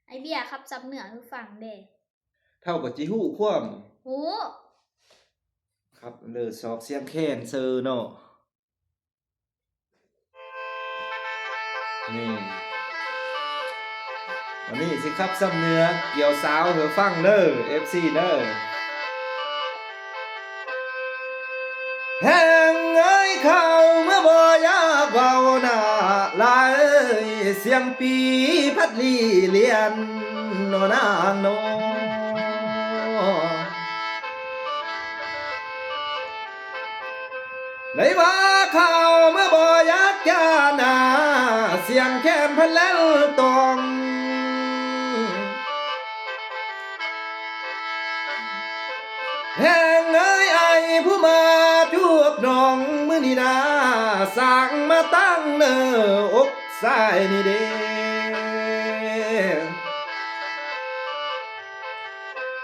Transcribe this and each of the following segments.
ไอเบียครับซับเหนือคือฝั่งเด้เท่ากับจิฮู้ความหูครับเลอซอกเสียงแค้นเซอร์เนาะนี่วันนี้สิครับซ้ำเหนือเกี่ยวสาวเหือฟังเด้อ FC เด้อแหงเอ้ยเข้าเมื่อบ่อยากเว้าหน้าลายเสียงปีพัดลีเลียนโนนางโนไหนว่าเข้าเมื่อบ่อยากจาหน้าเสียงแค้นพันแล้วตองแห่งเอ้ยไอผู้มาจวบน้องมื้อนี้นาสร้างมาตั้งเนออกสายนี่เด้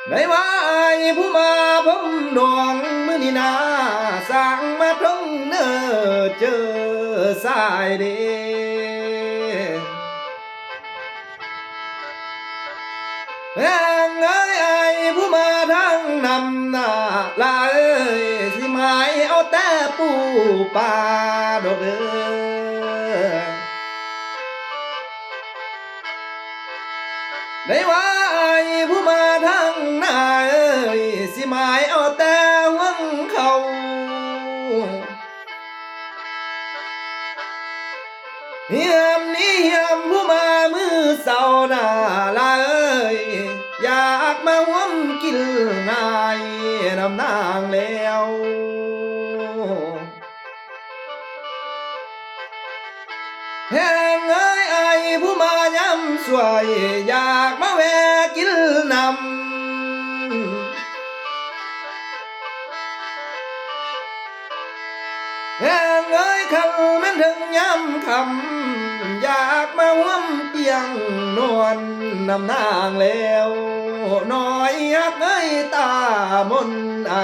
ได้ว่าไอผู้มาผมน้องมื้อนี้นาสร้างมาตรงเนอเจอสายเด้แห่งเอ้ยไอผู้มาทั้งนำหน้าลาเอ้ยสิหมายเอาแต่ปูปลาดอกเด้อได้ว่าไอผู้มาทั้งหน้าเอ้ยสิหมายเอาแต่หวังเขาเฮียมนี้เฮียมผู้มามือเศร้าหน้าลาเอ้ยอยากมาหวมกินนายน้ำนางแล้วแห่งเอ้ยไอผู้มาย้ำสวยอยากมาแวะกินนำแห่งเอ้ยคำแม่นถึงย้ำคำอยากมาหวมเตียงนวลน้ำนางแล้วน้อยยักเอ้ยตามนไอ